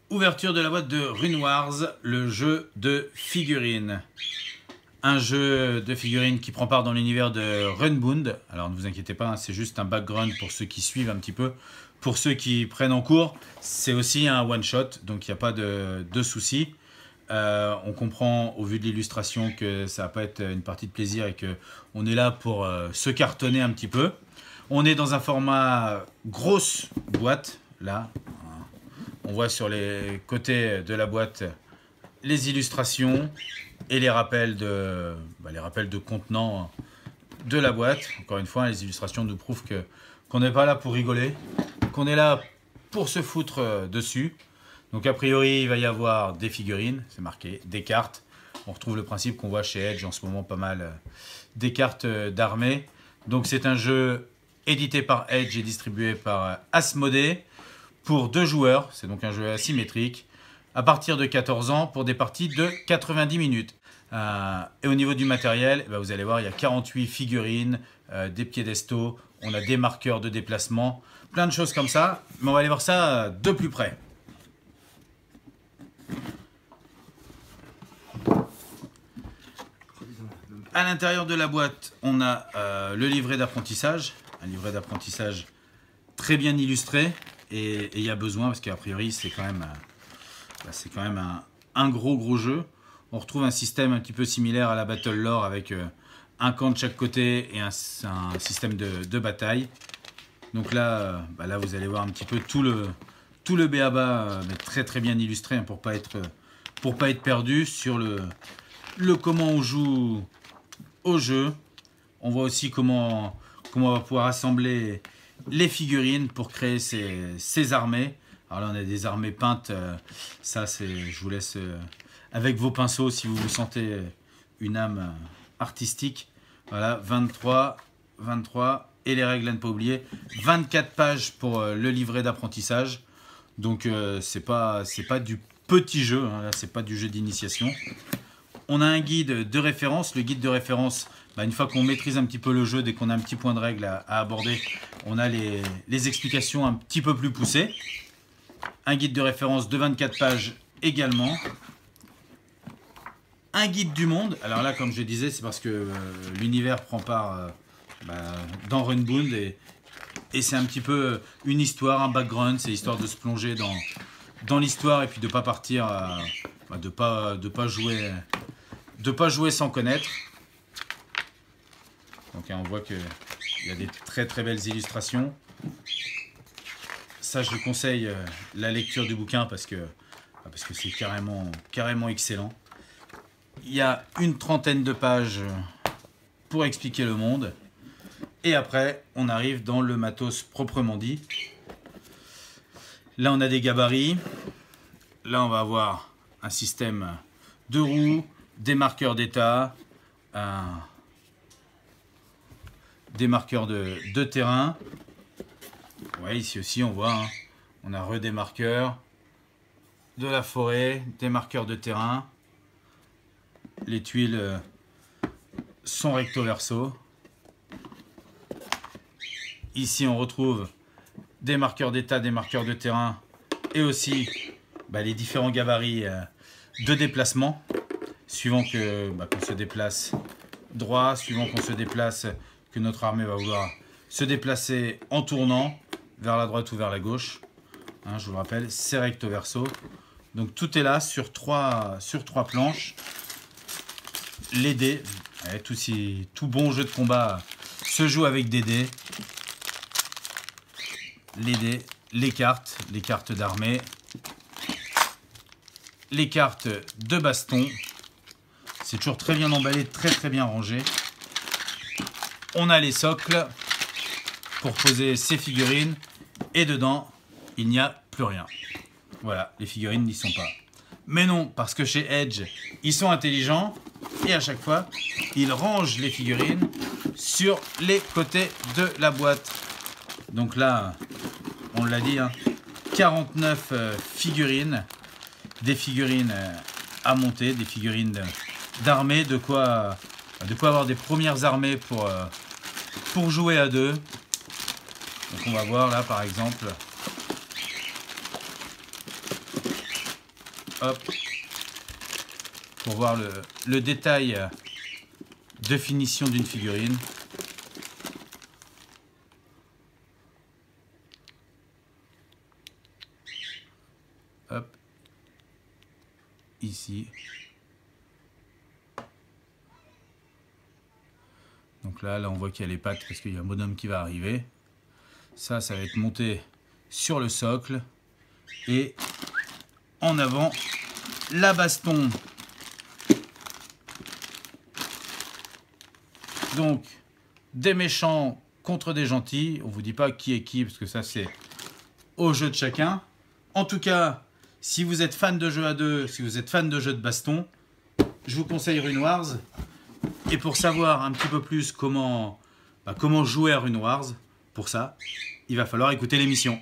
Ouverture de la boîte de Rune Wars, le jeu de figurines. Un jeu de figurines qui prend part dans l'univers de Runebound. Alors ne vous inquiétez pas, hein, c'est juste un background pour ceux qui suivent un petit peu. Pour ceux qui prennent en cours, c'est aussi un one-shot, donc il n'y a pas de souci. On comprend au vu de l'illustration que ça va pas être une partie de plaisir et qu'on est là pour se cartonner un petit peu. On est dans un format grosse boîte, là. On voit sur les côtés de la boîte les illustrations et les rappels de contenant de la boîte. Encore une fois, les illustrations nous prouvent qu'on n'est pas là pour rigoler, qu'on est là pour se foutre dessus. Donc a priori, il va y avoir des figurines, c'est marqué, des cartes. On retrouve le principe qu'on voit chez Edge en ce moment pas mal, des cartes d'armée. Donc c'est un jeu édité par Edge et distribué par Asmodée pour 2 joueurs. C'est donc un jeu asymétrique à partir de 14 ans pour des parties de 90 minutes. Et au niveau du matériel, vous allez voir, il y a 48 figurines, des piédestaux, on a des marqueurs de déplacement, plein de choses comme ça. Mais on va aller voir ça de plus près. À l'intérieur de la boîte, on a le livret d'apprentissage, un livret d'apprentissage très bien illustré, et il y a besoin parce qu'a priori c'est quand même, un gros jeu. On retrouve un système un petit peu similaire à la Battle Lore avec un camp de chaque côté et un système de bataille. Donc là, là vous allez voir un petit peu tout le b.a.-ba, mais très bien illustré, hein, pour pas être perdu sur le comment on joue au jeu. On voit aussi comment on va pouvoir assembler les figurines pour créer ces armées. Alors là on a des armées peintes, ça c'est, je vous laisse avec vos pinceaux si vous sentez une âme artistique. Voilà, 23 et les règles à ne pas oublier, 24 pages pour le livret d'apprentissage. Donc c'est pas du petit jeu, hein, là c'est pas du jeu d'initiation. On a un guide de référence. Le guide de référence, une fois qu'on maîtrise un petit peu le jeu, dès qu'on a un petit point de règle à aborder, on a les explications un petit peu plus poussées. Un guide de référence de 24 pages également. Un guide du monde. Alors là, comme je disais, c'est parce que l'univers prend part dans Runebound et c'est un petit peu une histoire, un background. C'est histoire de se plonger dans l'histoire et puis de ne pas partir, de pas jouer sans connaître. Donc on voit qu'il y a des très belles illustrations. Ça, je vous conseille la lecture du bouquin parce que c'est carrément excellent. Il y a une trentaine de pages pour expliquer le monde. Et après, on arrive dans le matos proprement dit. Là, on a des gabarits. Là, on va avoir un système de roues, des marqueurs d'état, des marqueurs de terrain. Ouais, ici aussi, on voit, hein, on a des marqueurs de la forêt, des marqueurs de terrain. Les tuiles sont recto verso. Ici, on retrouve des marqueurs d'état, des marqueurs de terrain et aussi les différents gabarits de déplacement. Suivant qu'on se déplace droit, suivant qu'on se déplace, que notre armée va vouloir se déplacer en tournant vers la droite ou vers la gauche. Hein, je vous le rappelle, c'est recto verso. Donc tout est là sur trois planches. Les dés, tout bon jeu de combat se joue avec des dés. Les dés, les cartes d'armée, les cartes de baston. C'est toujours très bien emballé, très bien rangé. On a les socles pour poser ces figurines. Et dedans, il n'y a plus rien. Voilà, les figurines n'y sont pas. Mais non, parce que chez Edge, ils sont intelligents. Et à chaque fois, ils rangent les figurines sur les côtés de la boîte. Donc là, on l'a dit, hein, 49 figurines. Des figurines à monter, des figurines d'armée, de quoi avoir des premières armées pour jouer à deux. Donc on va voir là par exemple Hop. Pour voir le détail de finition d'une figurine. Hop. Ici. Donc là on voit qu'il y a les pattes parce qu'il y a un bonhomme qui va arriver. Ça va être monté sur le socle. Et en avant, la baston. Donc, des méchants contre des gentils. On ne vous dit pas qui est qui, parce que ça, c'est au jeu de chacun. En tout cas, si vous êtes fan de jeux à deux, si vous êtes fan de jeux de baston, je vous conseille Rune Wars. Et pour savoir un petit peu plus comment jouer à Rune Wars, pour ça, il va falloir écouter l'émission.